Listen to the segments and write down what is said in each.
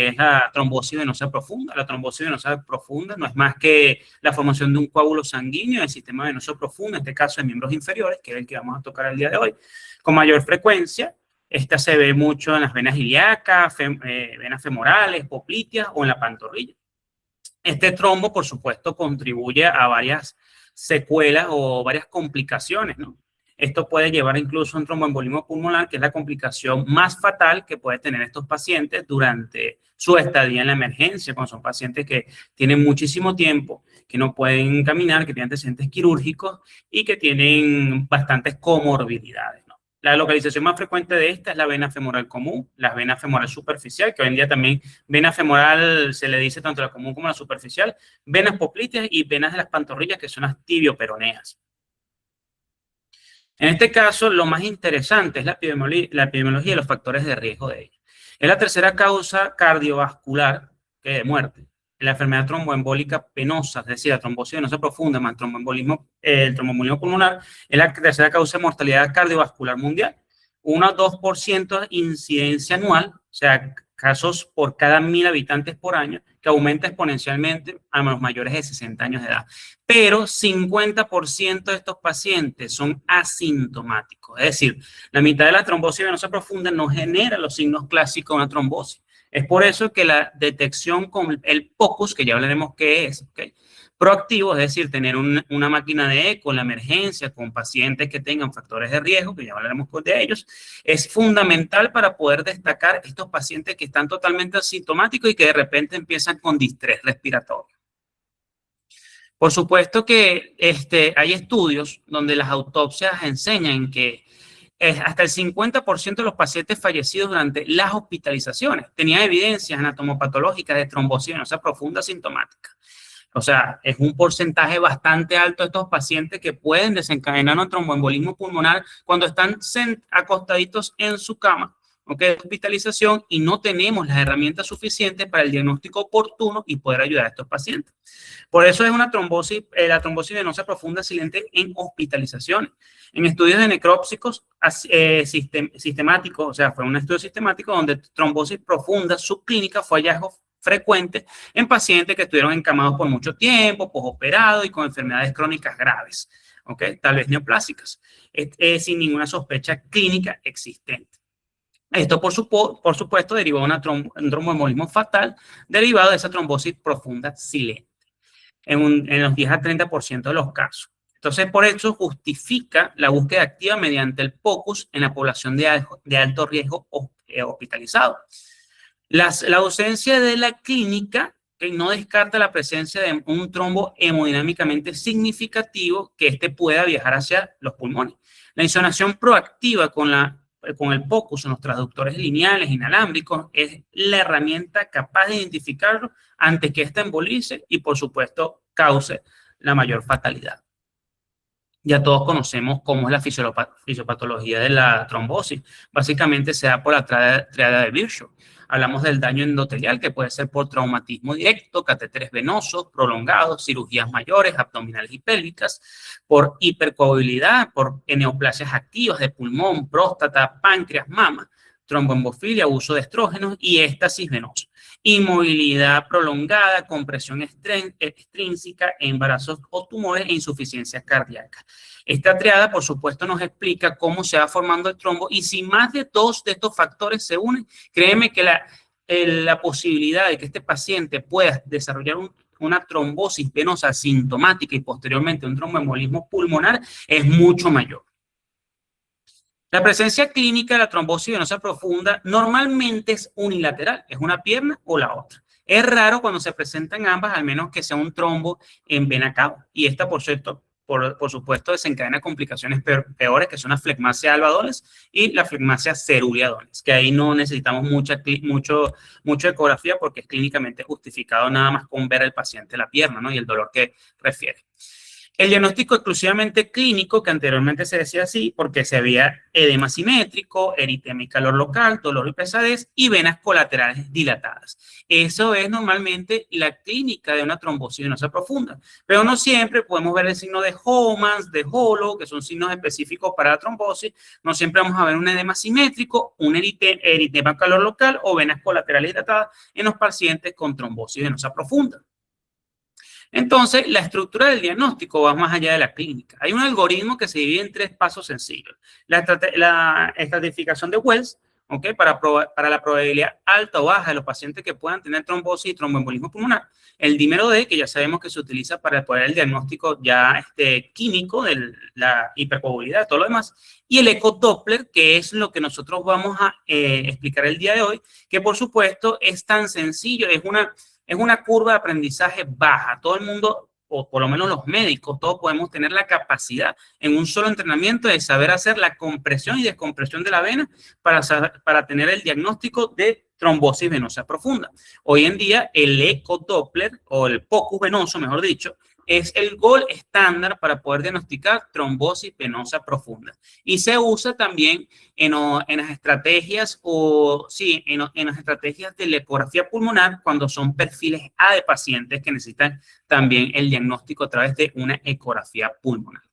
es la trombosis venosa profunda. La trombosis venosa profunda no es más que la formación de un coágulo sanguíneo en el sistema venoso profundo, en este caso de miembros inferiores, que es el que vamos a tocar el día de hoy. Con mayor frecuencia, esta se ve mucho en las venas ilíacas, venas femorales, popliteas o en la pantorrilla. Este trombo, por supuesto, contribuye a varias secuelas o varias complicaciones, ¿no? Esto puede llevar incluso a un tromboembolismo pulmonar, que es la complicación más fatal que puede tener estos pacientes durante su estadía en la emergencia, cuando son pacientes que tienen muchísimo tiempo, que no pueden caminar, que tienen antecedentes quirúrgicos y que tienen bastantes comorbilidades, ¿no? La localización más frecuente de esta es la vena femoral común, la vena femoral superficial, que hoy en día también vena femoral se le dice tanto la común como la superficial, venas popliteas y venas de las pantorrillas, que son las tibioperoneas. En este caso, lo más interesante es la epidemiología y los factores de riesgo de ella. Es la tercera causa cardiovascular de muerte. La enfermedad tromboembólica penosa, es decir, la trombosis venosa profunda más el tromboembolismo pulmonar, es la tercera causa de mortalidad cardiovascular mundial. 1 a 2% de incidencia anual, o sea, casos por cada 1.000 habitantes por año, que aumenta exponencialmente a los mayores de 60 años de edad. Pero 50% de estos pacientes son asintomáticos. Es decir, la mitad de la trombosis venosa profunda no genera los signos clásicos de una trombosis. Es por eso que la detección con el POCUS, que ya hablaremos qué es, ¿okay? Proactivo, es decir, tener una máquina de eco en la emergencia con pacientes que tengan factores de riesgo, que ya hablaremos de ellos, es fundamental para poder destacar estos pacientes que están totalmente asintomáticos y que de repente empiezan con distrés respiratorio. Por supuesto que hay estudios donde las autopsias enseñan que hasta el 50% de los pacientes fallecidos durante las hospitalizaciones tenían evidencias anatomopatológicas de trombosis venosa profunda sintomática. O sea, es un porcentaje bastante alto de estos pacientes que pueden desencadenar un tromboembolismo pulmonar cuando están acostaditos en su cama, ¿ok?, de hospitalización, y no tenemos las herramientas suficientes para el diagnóstico oportuno y poder ayudar a estos pacientes. Por eso es una trombosis, la trombosis venosa profunda silente en hospitalizaciones. En estudios de necrópsicos sistemáticos, o sea, fue un estudio sistemático donde trombosis profunda subclínica fue hallazgo frecuente en pacientes que estuvieron encamados por mucho tiempo, posoperados y con enfermedades crónicas graves, ¿ok?, tal vez neoplásicas, sin ninguna sospecha clínica existente. Esto, por supuesto, derivó de un tromboembolismo fatal derivado de esa trombosis profunda silente en los 10 a 30% de los casos. Entonces, por eso justifica la búsqueda activa mediante el POCUS en la población de alto riesgo hospitalizado. La ausencia de la clínica que no descarta la presencia de un trombo hemodinámicamente significativo que pueda viajar hacia los pulmones. La insonación proactiva con el POCUS en los transductores lineales inalámbricos es la herramienta capaz de identificarlo antes que ésta embolice y, por supuesto, cause la mayor fatalidad. Ya todos conocemos cómo es la fisiopatología de la trombosis. Básicamente se da por la triada de Virchow. Hablamos del daño endotelial, que puede ser por traumatismo directo, catéteres venosos prolongados, cirugías mayores, abdominales y pélvicas, por hipercoagulabilidad, por neoplasias activas de pulmón, próstata, páncreas, mama, tromboembofilia, uso de estrógenos y éstasis venosa. Inmovilidad prolongada, compresión extrínseca, embarazos o tumores e insuficiencia cardíaca. Esta triada, por supuesto, nos explica cómo se va formando el trombo, y si más de 2 de estos factores se unen, créeme que la posibilidad de que este paciente pueda desarrollar una trombosis venosa sintomática y posteriormente un tromboembolismo pulmonar es mucho mayor. La presencia clínica de la trombosis venosa profunda normalmente es unilateral, es una pierna o la otra. Es raro cuando se presentan ambas, al menos que sea un trombo en vena cava. Y esta, por supuesto, desencadena complicaciones peores, que son la flegmasia alba dolens y la flegmasia cerúlea dolens, que ahí no necesitamos mucho ecografía porque es clínicamente justificado nada más con ver al paciente la pierna, ¿no?, y el dolor que refiere. El diagnóstico exclusivamente clínico, que anteriormente se decía así, porque se veía edema simétrico, eritema y calor local, dolor y pesadez, y venas colaterales dilatadas. Eso es normalmente la clínica de una trombosis venosa profunda. Pero no siempre podemos ver el signo de Homans, de Holo, que son signos específicos para la trombosis. No siempre vamos a ver un edema simétrico, un eritema calor local o venas colaterales dilatadas en los pacientes con trombosis venosa profunda. Entonces, la estructura del diagnóstico va más allá de la clínica. Hay un algoritmo que se divide en 3 pasos sencillos. La estratificación de Wells, ¿okay? Para la probabilidad alta o baja de los pacientes que puedan tener trombosis y tromboembolismo pulmonar. El dímero D, que ya sabemos que se utiliza para poder el diagnóstico ya químico de la hipercoagulabilidad, todo lo demás. Y el eco Doppler, que es lo que nosotros vamos a explicar el día de hoy, que por supuesto es tan sencillo, es una curva de aprendizaje baja. Todo el mundo, o por lo menos los médicos, todos podemos tener la capacidad en un solo entrenamiento de saber hacer la compresión y descompresión de la vena para tener el diagnóstico de trombosis venosa profunda. Hoy en día, el ecodoppler o el POCUS venoso, mejor dicho, es el gold estándar para poder diagnosticar trombosis venosa profunda. Y se usa también en las estrategias en las estrategias de la ecografía pulmonar cuando son perfiles A de pacientes que necesitan también el diagnóstico a través de una ecografía pulmonar.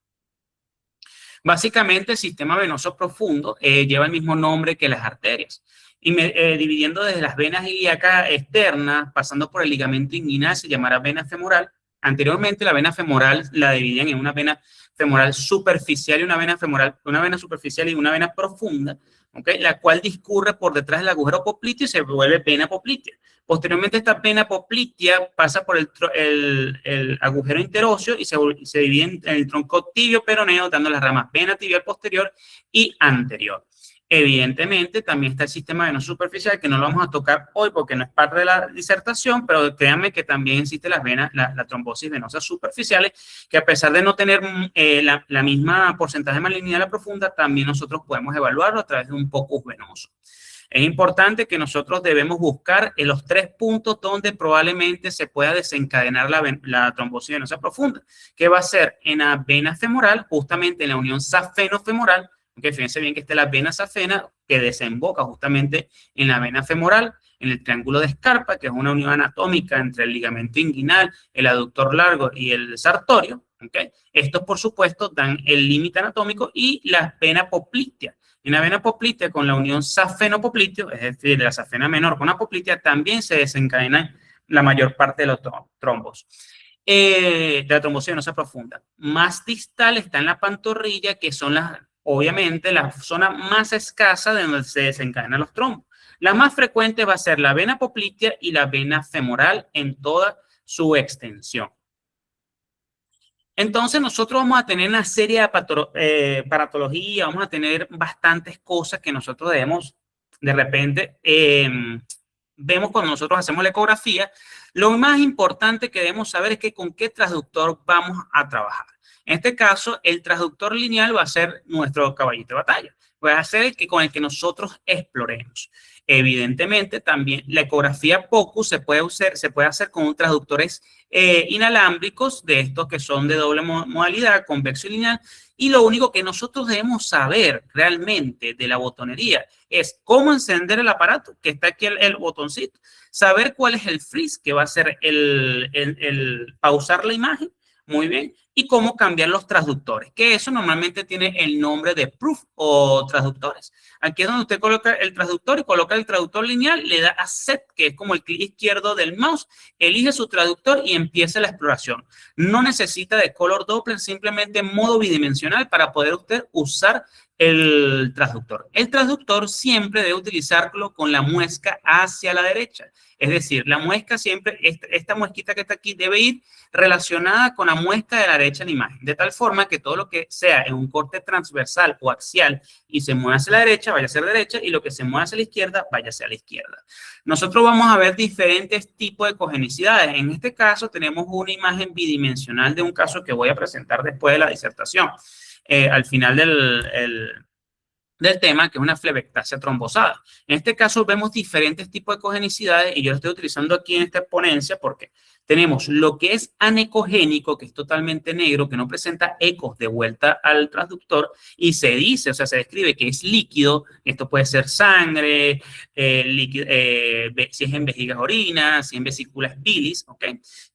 Básicamente, el sistema venoso profundo lleva el mismo nombre que las arterias. Y dividiendo desde las venas ilíacas externas, pasando por el ligamento inguinal, se llamará vena femoral. Anteriormente, la vena femoral la dividían en una vena femoral superficial y una vena superficial y una vena profunda, ¿okay? La cual discurre por detrás del agujero popliteo y se vuelve vena poplitea. Posteriormente, esta vena poplitea pasa por el agujero interóseo y se divide en el tronco tibio peroneo, dando las ramas vena tibial posterior y anterior. Evidentemente, también está el sistema venoso superficial, que no lo vamos a tocar hoy porque no es parte de la disertación, pero créanme que también existe la trombosis venosa superficiales, que a pesar de no tener la misma porcentaje de malignidad de la profunda, también nosotros podemos evaluarlo a través de un POCUS venoso. Es importante que nosotros debemos buscar en los 3 puntos donde probablemente se pueda desencadenar la trombosis venosa profunda, que va a ser en la vena femoral, justamente en la unión safeno-femoral. Okay, fíjense bien que esta es la vena safena que desemboca justamente en la vena femoral, en el triángulo de Scarpa, que es una unión anatómica entre el ligamento inguinal, el aductor largo y el sartorio. Okay. Estos, por supuesto, dan el límite anatómico y la vena poplitea. En la vena poplitea, con la unión safeno-popliteo, es decir, la safena menor con la poplitea, también se desencadena la mayor parte de los trombos. De la trombosis venosa profunda. Más distal está en la pantorrilla, que son obviamente la zona más escasa de donde se desencadenan los trombos. La más frecuente va a ser la vena poplitea y la vena femoral en toda su extensión. Entonces nosotros vamos a tener una serie de paratología, vamos a tener bastantes cosas que nosotros debemos, de repente, vemos cuando nosotros hacemos la ecografía. Lo más importante que debemos saber es con qué transductor vamos a trabajar. En este caso, el transductor lineal va a ser nuestro caballito de batalla. Va a ser con el que nosotros exploremos. Evidentemente, también la ecografía POCUS se puede hacer con transductores inalámbricos, de estos que son de doble modalidad, convexo y lineal. Y lo único que nosotros debemos saber realmente de la botonería es cómo encender el aparato, que está aquí el botoncito, saber cuál es el freeze, que va a ser el pausar la imagen, muy bien, y cómo cambiar los transductores, que eso normalmente tiene el nombre de proof o transductores. Aquí es donde usted coloca el transductor y coloca el traductor lineal, le da a set, que es como el clic izquierdo del mouse, elige su traductor y empieza la exploración. No necesita de color Doppler, simplemente modo bidimensional para poder usted usar el transductor. El transductor siempre debe utilizarlo con la muesca hacia la derecha. Es decir, la muesca siempre, esta muesquita que está aquí debe ir relacionada con la muesca de la derecha en la imagen, de tal forma que todo lo que sea en un corte transversal o axial y se mueva hacia la derecha, vaya a ser derecha, y lo que se mueva hacia la izquierda, vaya hacia la izquierda. Nosotros vamos a ver diferentes tipos de cogenicidades. En este caso tenemos una imagen bidimensional de un caso que voy a presentar después de la disertación. Al final del tema, que es una flebectasia trombosada. En este caso vemos diferentes tipos de ecogenicidades y yo lo estoy utilizando aquí en esta ponencia porque tenemos lo que es anecogénico, que es totalmente negro, que no presenta ecos de vuelta al transductor y se dice, o sea, se describe que es líquido. Esto puede ser sangre, líquido, si es en vejigas orinas, si en vesículas bilis, ¿ok?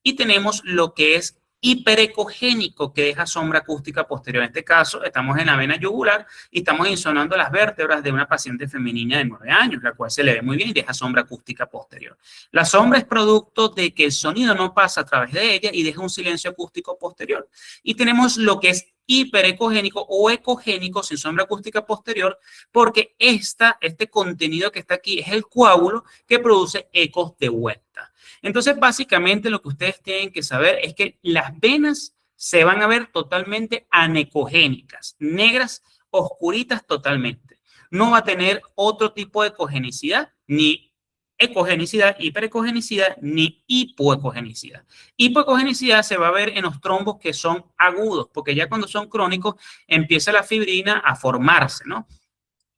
Y tenemos lo que es hiperecogénico, que deja sombra acústica posterior. En este caso, estamos en la vena yugular y estamos insonando las vértebras de una paciente femenina de 9 años, la cual se le ve muy bien y deja sombra acústica posterior. La sombra es producto de que el sonido no pasa a través de ella y deja un silencio acústico posterior. Y tenemos lo que es hiperecogénico o ecogénico sin sombra acústica posterior, porque este contenido que está aquí es el coágulo que produce ecos de vuelta. Entonces, básicamente lo que ustedes tienen que saber es que las venas se van a ver totalmente anecogénicas, negras, oscuritas totalmente. No va a tener otro tipo de ecogenicidad, ni ecogenicidad, hiperecogenicidad, ni hipoecogenicidad. Hipoecogenicidad se va a ver en los trombos que son agudos, porque ya cuando son crónicos empieza la fibrina a formarse, ¿no?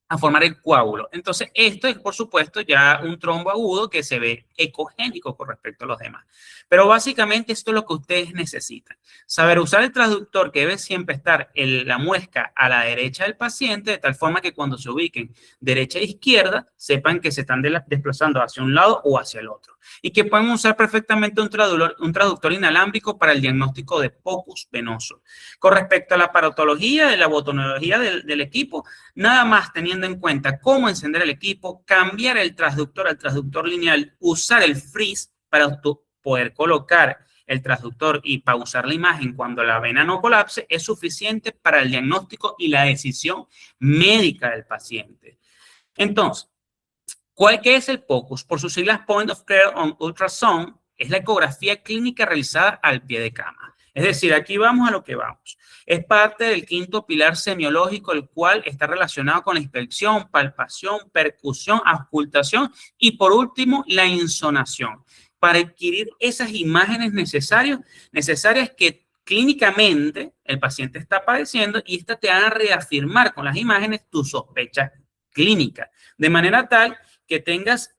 A formar el coágulo. Entonces, esto es, por supuesto, ya un trombo agudo que se ve ecogénico con respecto a los demás. Pero básicamente esto es lo que ustedes necesitan. Saber usar el transductor, que debe siempre estar la muesca a la derecha del paciente, de tal forma que cuando se ubiquen derecha e izquierda, sepan que se están desplazando hacia un lado o hacia el otro. Y que pueden usar perfectamente un traductor inalámbrico para el diagnóstico de POCUS venoso. Con respecto a la aparatología, de la botonología del equipo, nada más teniendo en cuenta cómo encender el equipo, cambiar el transductor al transductor lineal, usar el freeze para poder colocar el transductor y pausar la imagen cuando la vena no colapse, es suficiente para el diagnóstico y la decisión médica del paciente. Entonces, ¿qué es el POCUS? Por sus siglas Point of Care on Ultrasound, es la ecografía clínica realizada al pie de cama. Es decir, aquí vamos a lo que vamos. Es parte del quinto pilar semiológico, el cual está relacionado con la inspección, palpación, percusión, auscultación y, por último, la insonación, para adquirir esas imágenes necesarias que clínicamente el paciente está padeciendo y estas te van a reafirmar con las imágenes tu sospecha clínica, de manera tal que tengas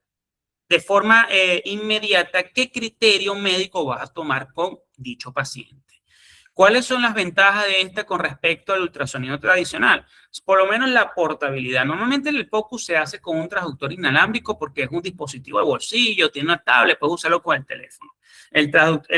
de forma inmediata qué criterio médico vas a tomar con dicho paciente. ¿Cuáles son las ventajas de esta con respecto al ultrasonido tradicional? Por lo menos la portabilidad. Normalmente el POCUS se hace con un transductor inalámbrico porque es un dispositivo de bolsillo, tiene una tablet, puedes usarlo con el teléfono.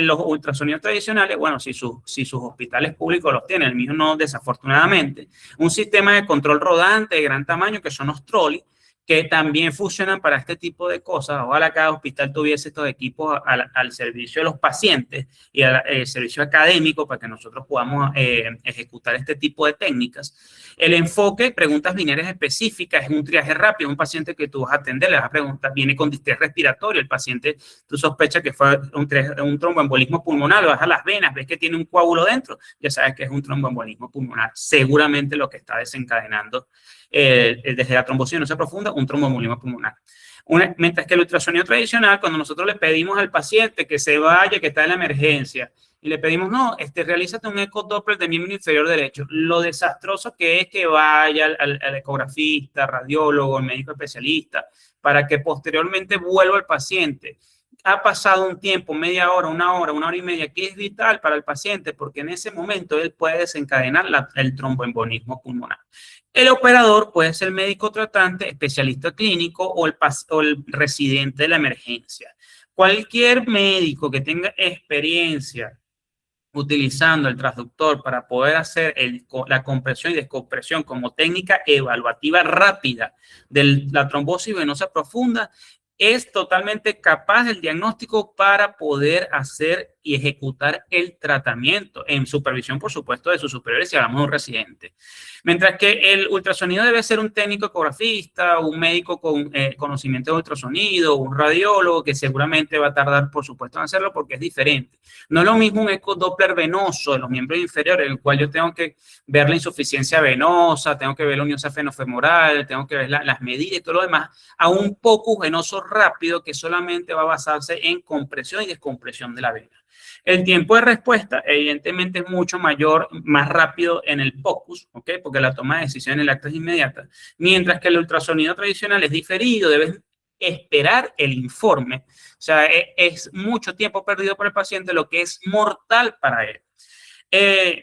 Los ultrasonidos tradicionales, bueno, si sus hospitales públicos los tienen, el mío no, desafortunadamente, un sistema de control rodante de gran tamaño que son los trolleys, que también funcionan para este tipo de cosas. Ojalá cada hospital tuviese estos equipos al servicio de los pacientes y al servicio académico para que nosotros podamos ejecutar este tipo de técnicas. El enfoque, preguntas binarias específicas, es un triaje rápido. Un paciente que tú vas a atender, le vas a preguntar, viene con distrés respiratorio, el paciente, tú sospechas que fue un tromboembolismo pulmonar, lo vas a las venas, ves que tiene un coágulo dentro, ya sabes que es un tromboembolismo pulmonar, seguramente lo que está desencadenando desde la trombocitosis profunda, un tromboembolismo pulmonar. Mientras que el ultrasonido tradicional, cuando nosotros le pedimos al paciente que se vaya, que está en la emergencia, y le pedimos, no, realízate un eco Doppler del miembro inferior derecho, lo desastroso que es que vaya al ecografista, radiólogo, el médico especialista, para que posteriormente vuelva el paciente. Ha pasado un tiempo, media hora, una hora y media, que es vital para el paciente, porque en ese momento él puede desencadenar el tromboembolismo pulmonar. El operador puede ser el médico tratante, especialista clínico o el residente de la emergencia. Cualquier médico que tenga experiencia utilizando el transductor para poder hacer la compresión y descompresión como técnica evaluativa rápida de la trombosis venosa profunda, es totalmente capaz del diagnóstico para poder hacer y ejecutar el tratamiento en supervisión, por supuesto, de sus superiores si hablamos de un residente. Mientras que el ultrasonido debe ser un técnico ecografista, un médico con conocimiento de ultrasonido, un radiólogo que seguramente va a tardar, por supuesto, en hacerlo porque es diferente. No es lo mismo un eco Doppler venoso de los miembros inferiores, en el cual yo tengo que ver la insuficiencia venosa, tengo que ver la unión safenofemoral, tengo que ver las medidas y todo lo demás, a un POCUS venoso rápido que solamente va a basarse en compresión y descompresión de la vena. El tiempo de respuesta, evidentemente, es mucho mayor, más rápido en el POCUS, ¿ok? Porque la toma de decisión en el acto es inmediata, mientras que el ultrasonido tradicional es diferido, debes esperar el informe. O sea, es mucho tiempo perdido para el paciente, lo que es mortal para él.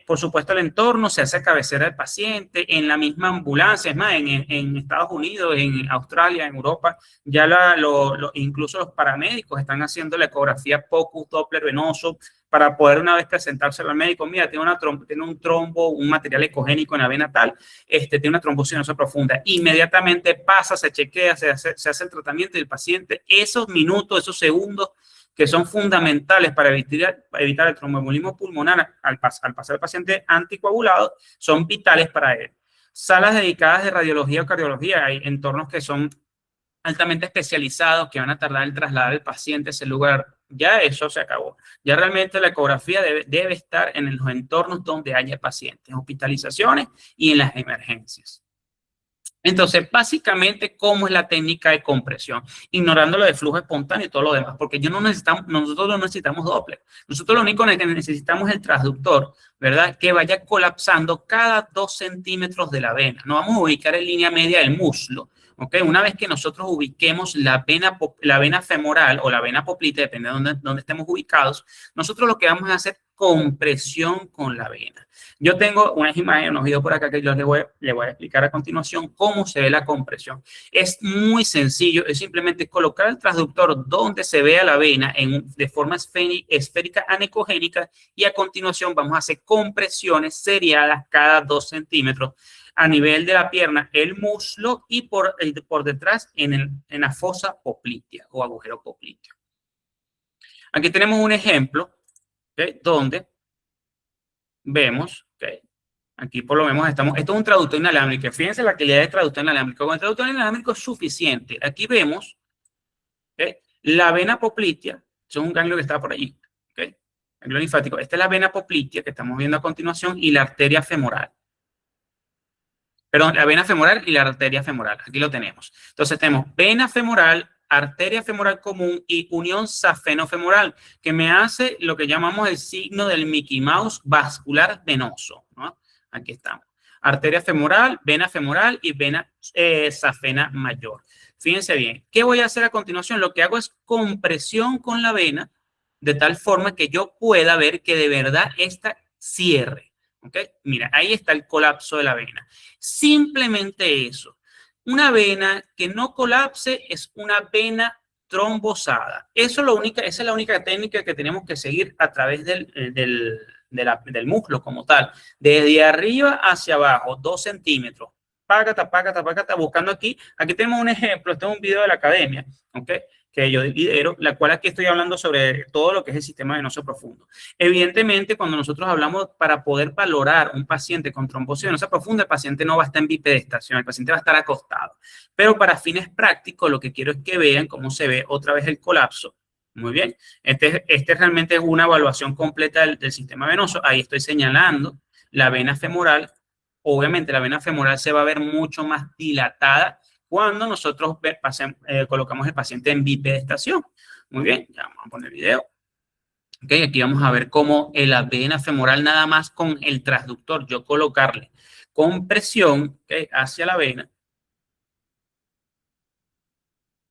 Por supuesto, el entorno se hace cabecera del paciente en la misma ambulancia. Es más, en Estados Unidos, en Australia, en Europa, ya incluso los paramédicos están haciendo la ecografía POCUS Doppler venoso para poder una vez presentarse al médico. Mira, tiene un trombo, un material ecogénico en la vena tal, tiene una trombosis venosa profunda. Inmediatamente pasa, se chequea, se hace el tratamiento del paciente. Esos minutos, esos segundos que son fundamentales para evitar el tromboembolismo pulmonar al pasar el paciente anticoagulado, son vitales para él. Salas dedicadas de radiología o cardiología, hay entornos que son altamente especializados, que van a tardar en trasladar al paciente a ese lugar. Ya eso se acabó. Ya realmente la ecografía debe estar en los entornos donde haya pacientes, hospitalizaciones y en las emergencias. Entonces, básicamente, ¿cómo es la técnica de compresión? Ignorando lo de flujo espontáneo y todo lo demás, porque nosotros no necesitamos Doppler. Nosotros lo único que necesitamos es el transductor, ¿verdad? Que vaya colapsando cada 2 centímetros de la vena. No vamos a ubicar en línea media el muslo, ¿ok? Una vez que nosotros ubiquemos la vena femoral o la vena poplítea, depende de dónde estemos ubicados, nosotros lo que vamos a hacer compresión con la vena. Yo tengo unas imágenes, unos videos por acá que yo le voy a explicar a continuación cómo se ve la compresión. Es muy sencillo, es simplemente colocar el transductor donde se vea la vena de forma esférica anecogénica y a continuación vamos a hacer compresiones seriadas cada 2 centímetros a nivel de la pierna, el muslo y por detrás en la fosa poplitea o agujero popliteo. Aquí tenemos un ejemplo, ¿okay? Donde vemos, ¿okay? Aquí por lo menos esto es un traductor inalámbrico. Fíjense la calidad de traductor inalámbrico. Con el traductor inalámbrico es suficiente. Aquí vemos, ¿okay? La vena poplitea, es un ganglio que está por allí, ¿okay? Ganglio linfático. Esta es la vena poplitea que estamos viendo a continuación y la arteria femoral. Perdón, la vena femoral y la arteria femoral. Aquí lo tenemos. Entonces tenemos vena femoral, arteria femoral común y unión safenofemoral, que me hace lo que llamamos el signo del Mickey Mouse vascular venoso, ¿no? Aquí estamos. Arteria femoral, vena femoral y vena safena mayor. Fíjense bien. ¿Qué voy a hacer a continuación? Lo que hago es compresión con la vena de tal forma que yo pueda ver que de verdad esta cierre. ¿Ok? Mira, ahí está el colapso de la vena. Simplemente eso. Una vena que no colapse es una vena trombosada. Esa es la única técnica que tenemos que seguir a través del muslo como tal. Desde arriba hacia abajo, 2 centímetros. Págata, págata, págata, buscando aquí. Aquí tenemos un ejemplo. Este es un video de la academia, ¿ok? Que yo lidero, la cual aquí estoy hablando sobre todo lo que es el sistema venoso profundo. Evidentemente, cuando nosotros hablamos para poder valorar un paciente con trombosis venosa profunda, el paciente no va a estar en bipedestación, el paciente va a estar acostado. Pero para fines prácticos, lo que quiero es que vean cómo se ve otra vez el colapso. Muy bien. Este realmente es una evaluación completa del sistema venoso. Ahí estoy señalando la vena femoral. Obviamente, la vena femoral se va a ver mucho más dilatada cuando nosotros colocamos el paciente en bipedestación. Muy bien, ya vamos a poner el video. Okay, aquí vamos a ver cómo la vena femoral nada más con el transductor, yo colocarle compresión, okay, hacia la vena.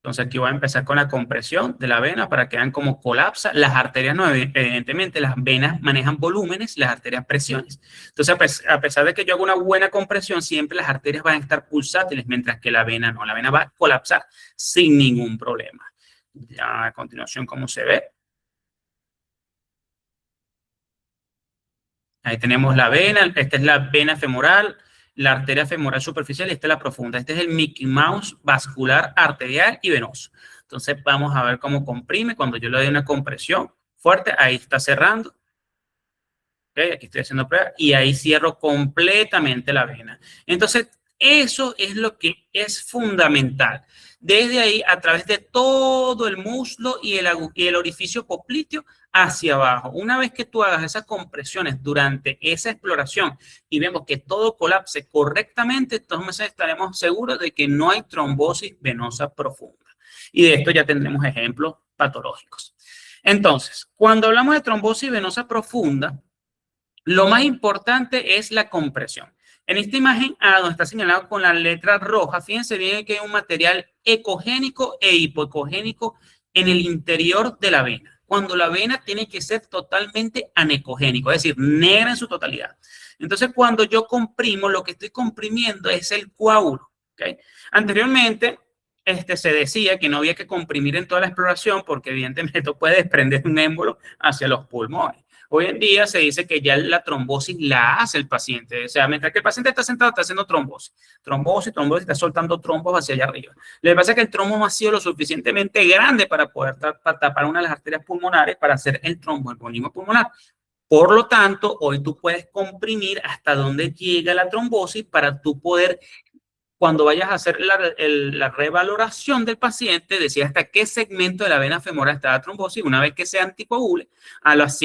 Entonces aquí voy a empezar con la compresión de la vena para que vean cómo colapsa. Las arterias no, evidentemente las venas manejan volúmenes, las arterias presiones. Entonces a pesar de que yo hago una buena compresión, siempre las arterias van a estar pulsátiles, mientras que la vena no. La vena va a colapsar sin ningún problema. Ya a continuación, ¿cómo se ve? Ahí tenemos la vena, esta es la vena femoral, la arteria femoral superficial y esta es la profunda. Este es el Mickey Mouse vascular, arterial y venoso. Entonces vamos a ver cómo comprime. Cuando yo le doy una compresión fuerte, ahí está cerrando. Okay, aquí estoy haciendo prueba y ahí cierro completamente la vena. Entonces, eso es lo que es fundamental. Desde ahí, a través de todo el muslo y el orificio popliteo hacia abajo. Una vez que tú hagas esas compresiones durante esa exploración y vemos que todo colapse correctamente, entonces estaremos seguros de que no hay trombosis venosa profunda. Y de esto ya tendremos ejemplos patológicos. Entonces, cuando hablamos de trombosis venosa profunda, lo más importante es la compresión. En esta imagen A, donde está señalado con la letra roja, fíjense bien que hay un material ecogénico e hipoecogénico en el interior de la vena. Cuando la vena tiene que ser totalmente anecogénico, es decir, negra en su totalidad. Entonces, cuando yo comprimo, lo que estoy comprimiendo es el coágulo. ¿Okay? Anteriormente, se decía que no había que comprimir en toda la exploración porque evidentemente esto puede desprender un émbolo hacia los pulmones. Hoy en día se dice que ya la trombosis la hace el paciente. O sea, mientras que el paciente está sentado, está haciendo trombosis. Trombosis, está soltando trombos hacia allá arriba. Lo que pasa es que el trombo no ha sido lo suficientemente grande para poder tapar una de las arterias pulmonares para hacer el tromboembolismo pulmonar. Por lo tanto, hoy tú puedes comprimir hasta donde llega la trombosis para tú poder, cuando vayas a hacer la revaloración del paciente, decir hasta qué segmento de la vena femoral está la trombosis. Una vez que se anticoagule, a los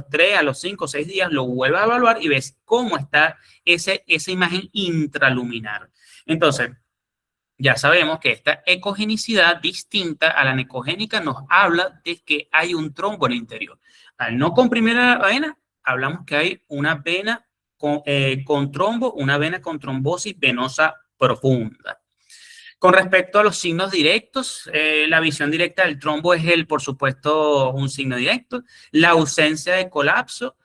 3, a los 5, 6 días lo vuelves a evaluar y ves cómo está esa imagen intraluminar. Entonces, ya sabemos que esta ecogenicidad distinta a la anecogénica nos habla de que hay un trombo en el interior. Al no comprimir la vena, hablamos que hay una vena con trombo, una vena con trombosis venosa profunda. Con respecto a los signos directos, la visión directa del trombo es por supuesto, un signo directo. La ausencia de colapso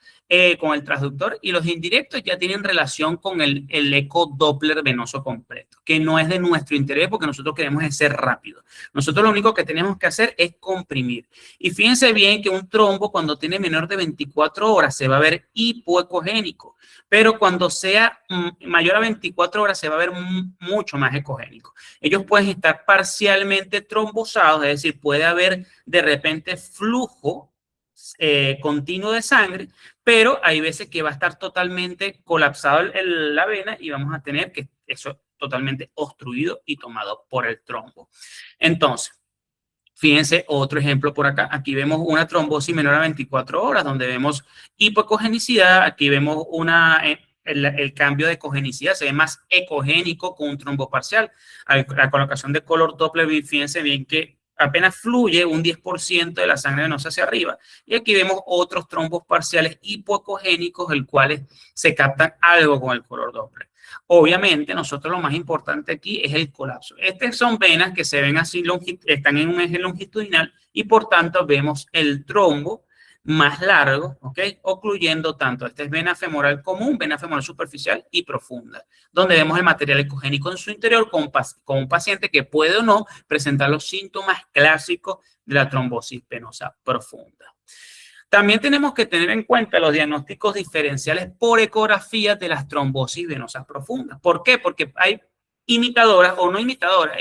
con el transductor, y los indirectos ya tienen relación con el eco Doppler venoso completo, que no es de nuestro interés porque nosotros queremos ser rápido. Nosotros lo único que tenemos que hacer es comprimir. Y fíjense bien que un trombo cuando tiene menor de 24 horas se va a ver hipoecogénico, pero cuando sea mayor a 24 horas se va a ver mucho más ecogénico. Ellos pueden estar parcialmente trombosados, es decir, puede haber de repente flujo continuo de sangre, pero hay veces que va a estar totalmente colapsado la vena y vamos a tener que eso totalmente obstruido y tomado por el trombo. Entonces, fíjense otro ejemplo por acá. Aquí vemos una trombosis menor a 24 horas, donde vemos hipoecogenicidad. Aquí vemos el cambio de ecogenicidad, se ve más ecogénico con un trombo parcial. La colocación de color Doppler, fíjense bien que apenas fluye un 10% de la sangre venosa hacia arriba. Y aquí vemos otros trombos parciales hipoecogénicos, el cuales se captan algo con el color Doppler. Obviamente, nosotros lo más importante aquí es el colapso. Estas son venas que se ven así, están en un eje longitudinal y por tanto vemos el trombo más largo, ¿ok? Ocluyendo tanto, esta es vena femoral común, vena femoral superficial y profunda, donde vemos el material ecogénico en su interior con un paciente que puede o no presentar los síntomas clásicos de la trombosis venosa profunda. También tenemos que tener en cuenta los diagnósticos diferenciales por ecografía de las trombosis venosas profundas. ¿Por qué? Porque hay imitadoras o no imitadoras,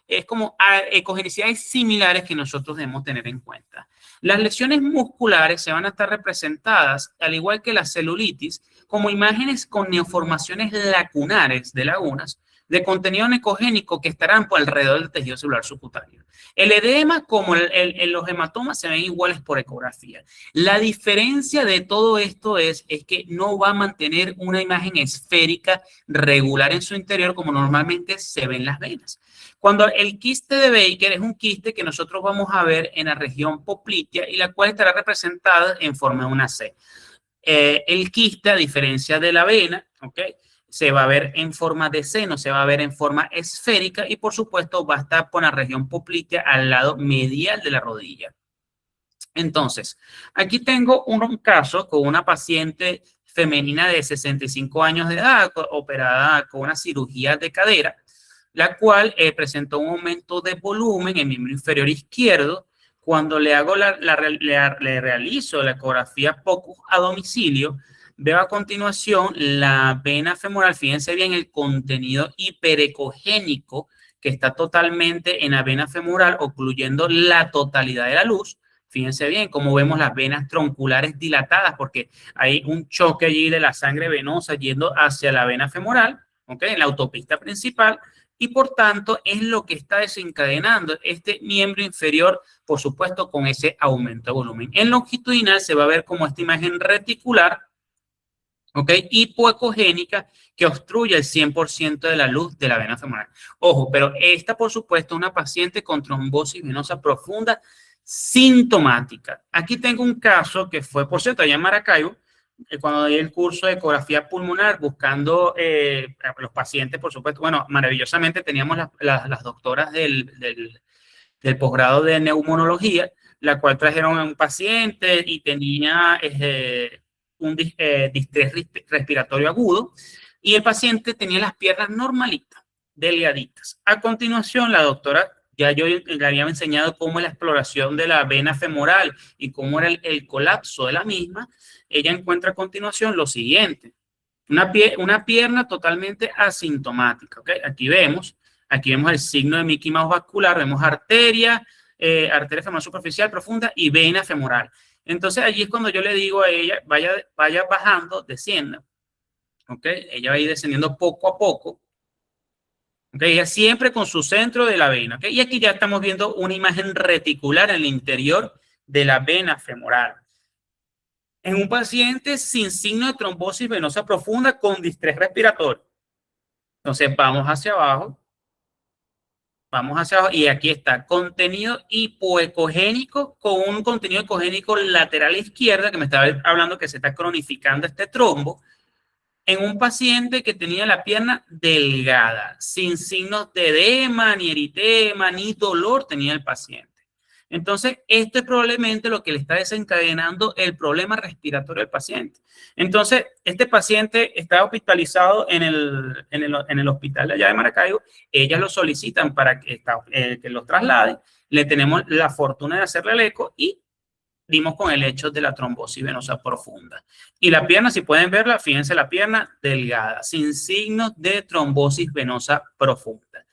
es como ecogenicidades similares que nosotros debemos tener en cuenta. Las lesiones musculares se van a estar representadas, al igual que la celulitis, como imágenes con neoformaciones lacunares de lagunas de contenido necogénico que estarán por alrededor del tejido celular subcutáneo. El edema como los hematomas se ven iguales por ecografía. La diferencia de todo esto es que no va a mantener una imagen esférica regular en su interior como normalmente se ven las venas. Cuando el quiste de Baker es un quiste que nosotros vamos a ver en la región poplitea y la cual estará representada en forma de una C. El quiste, a diferencia de la vena, ¿ok?, se va a ver en forma de seno, se va a ver en forma esférica y por supuesto va a estar por la región poplitea al lado medial de la rodilla. Entonces, aquí tengo un caso con una paciente femenina de 65 años de edad, operada con una cirugía de cadera, la cual presentó un aumento de volumen en el miembro inferior izquierdo. Cuando le realizo la ecografía POCUS a domicilio, veo a continuación la vena femoral. Fíjense bien el contenido hiperecogénico que está totalmente en la vena femoral, ocluyendo la totalidad de la luz. Fíjense bien cómo vemos las venas tronculares dilatadas, porque hay un choque allí de la sangre venosa yendo hacia la vena femoral, ¿ok?, en la autopista principal, y por tanto es lo que está desencadenando este miembro inferior, por supuesto, con ese aumento de volumen. En longitudinal se va a ver como esta imagen reticular, ¿ok?, hipoecogénica, que obstruye el 100% de la luz de la vena femoral. Ojo, pero esta, por supuesto, una paciente con trombosis venosa profunda sintomática. Aquí tengo un caso que fue, por cierto, allá en Maracaibo, cuando di el curso de ecografía pulmonar, buscando a los pacientes, por supuesto. Bueno, maravillosamente teníamos las doctoras del posgrado de neumonología, la cual trajeron a un paciente y tenía un distrés respiratorio agudo, y el paciente tenía las piernas normalitas, delgaditas. A continuación, la doctora, ya yo le había enseñado cómo es la exploración de la vena femoral y cómo era el colapso de la misma. Ella encuentra a continuación lo siguiente: una pierna totalmente asintomática, ¿ok? Aquí vemos el signo de Mickey Mouse vascular, vemos arteria, arteria femoral superficial profunda y vena femoral. Entonces allí es cuando yo le digo a ella, vaya bajando, descienda, ¿ok? Ella va a ir descendiendo poco a poco, ¿ok? Ella siempre con su centro de la vena, ¿ok? Y aquí ya estamos viendo una imagen reticular en el interior de la vena femoral, en un paciente sin signo de trombosis venosa profunda con distrés respiratorio. Entonces vamos hacia abajo y aquí está, contenido hipoecogénico con un contenido ecogénico lateral a izquierda, que me estaba hablando que se está cronificando este trombo, en un paciente que tenía la pierna delgada, sin signos de edema, ni eritema, ni dolor tenía el paciente. Entonces, esto es probablemente lo que le está desencadenando el problema respiratorio del paciente. Entonces, este paciente está hospitalizado en el hospital de allá de Maracaibo. Ellas lo solicitan para que los traslade. Le tenemos la fortuna de hacerle el eco y dimos con el hecho de la trombosis venosa profunda. Y la pierna, si pueden verla, fíjense la pierna delgada, sin signos de trombosis venosa profunda.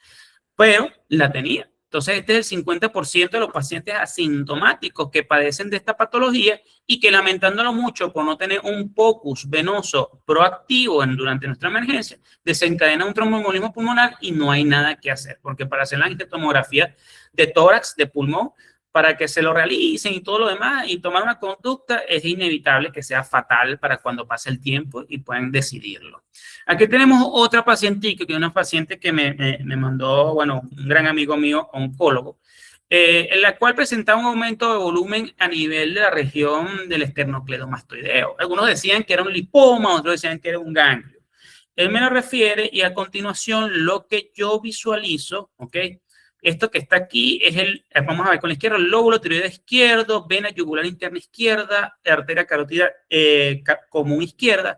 Pero la tenía. Entonces, este es el 50% de los pacientes asintomáticos que padecen de esta patología y que, lamentándolo mucho por no tener un POCUS venoso proactivo durante nuestra emergencia, desencadena un tromboembolismo pulmonar y no hay nada que hacer, porque para hacer la angiotomografía de tórax, de pulmón, para que se lo realicen y todo lo demás y tomar una conducta, es inevitable que sea fatal para cuando pase el tiempo y puedan decidirlo. Aquí tenemos otra pacientita, que es una paciente que me mandó, bueno, un gran amigo mío, oncólogo, en la cual presentaba un aumento de volumen a nivel de la región del esternocleidomastoideo. Algunos decían que era un lipoma, otros decían que era un ganglio. Él me lo refiere y a continuación lo que yo visualizo, ¿ok? Esto que está aquí es vamos a ver con la izquierda, el lóbulo tiroideo izquierdo, vena yugular interna izquierda, arteria carótida común izquierda,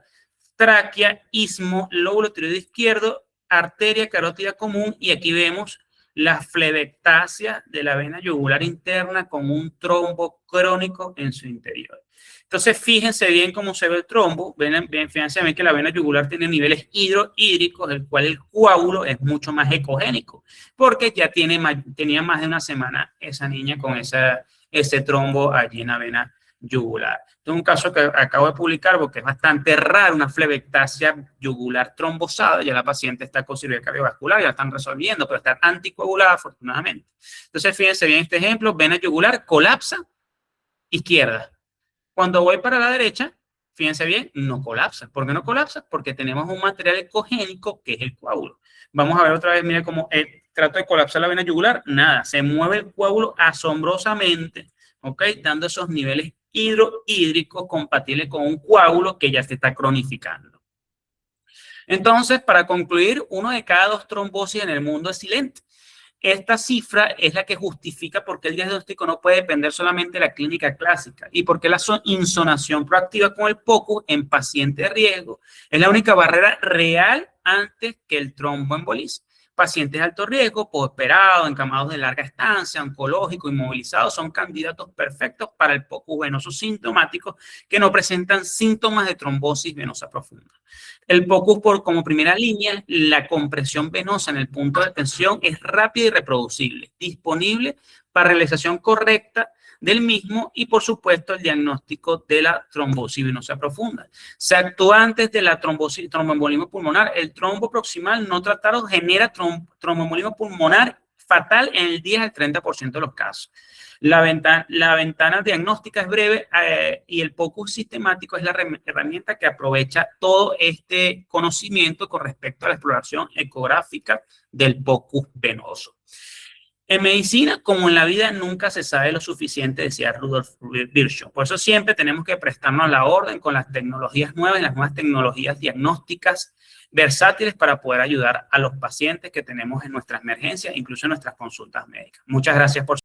tráquea, istmo, lóbulo tiroideo izquierdo, arteria carótida común, y aquí vemos la flebectasia de la vena yugular interna con un trombo crónico en su interior. Entonces, fíjense bien cómo se ve el trombo. Fíjense bien que la vena yugular tiene niveles hidrohídricos, el cual el coágulo es mucho más ecogénico, porque ya tenía más de una semana esa niña con ese trombo allí en la vena yugular. Este es un caso que acabo de publicar porque es bastante raro, una flebectasia yugular trombosada. Ya la paciente está con cirugía cardiovascular, ya la están resolviendo, pero está anticoagulada afortunadamente. Entonces, fíjense bien este ejemplo, vena yugular, colapsa, izquierda. Cuando voy para la derecha, fíjense bien, no colapsa. ¿Por qué no colapsa? Porque tenemos un material ecogénico que es el coágulo. Vamos a ver otra vez, mira cómo trato de colapsar la vena yugular, nada, se mueve el coágulo asombrosamente, ¿ok? Dando esos niveles hidrohídricos compatibles con un coágulo que ya se está cronificando. Entonces, para concluir, 1 de cada 2 trombosis en el mundo es silente. Esta cifra es la que justifica por qué el diagnóstico no puede depender solamente de la clínica clásica y por qué la insonación proactiva con el POCUS en pacientes de riesgo es la única barrera real antes que el tromboembolismo. Pacientes de alto riesgo, postoperado, encamados de larga estancia, oncológico, inmovilizados, son candidatos perfectos para el POCUS venoso sintomático que no presentan síntomas de trombosis venosa profunda. El POCUS como primera línea, la compresión venosa en el punto de tensión es rápida y reproducible, disponible para realización correcta del mismo y, por supuesto, el diagnóstico de la trombosis venosa profunda. Se actúa antes de la tromboembolismo pulmonar. El trombo proximal no tratado genera tromboembolismo pulmonar fatal en el 10 al 30% de los casos. La ventana diagnóstica es breve y el POCUS sistemático es la herramienta que aprovecha todo este conocimiento con respecto a la exploración ecográfica del POCUS venoso. En medicina, como en la vida, nunca se sabe lo suficiente, decía Rudolf Virchow. Por eso siempre tenemos que prestarnos a la orden con las tecnologías nuevas y las nuevas tecnologías diagnósticas versátiles para poder ayudar a los pacientes que tenemos en nuestras emergencias, incluso en nuestras consultas médicas. Muchas gracias por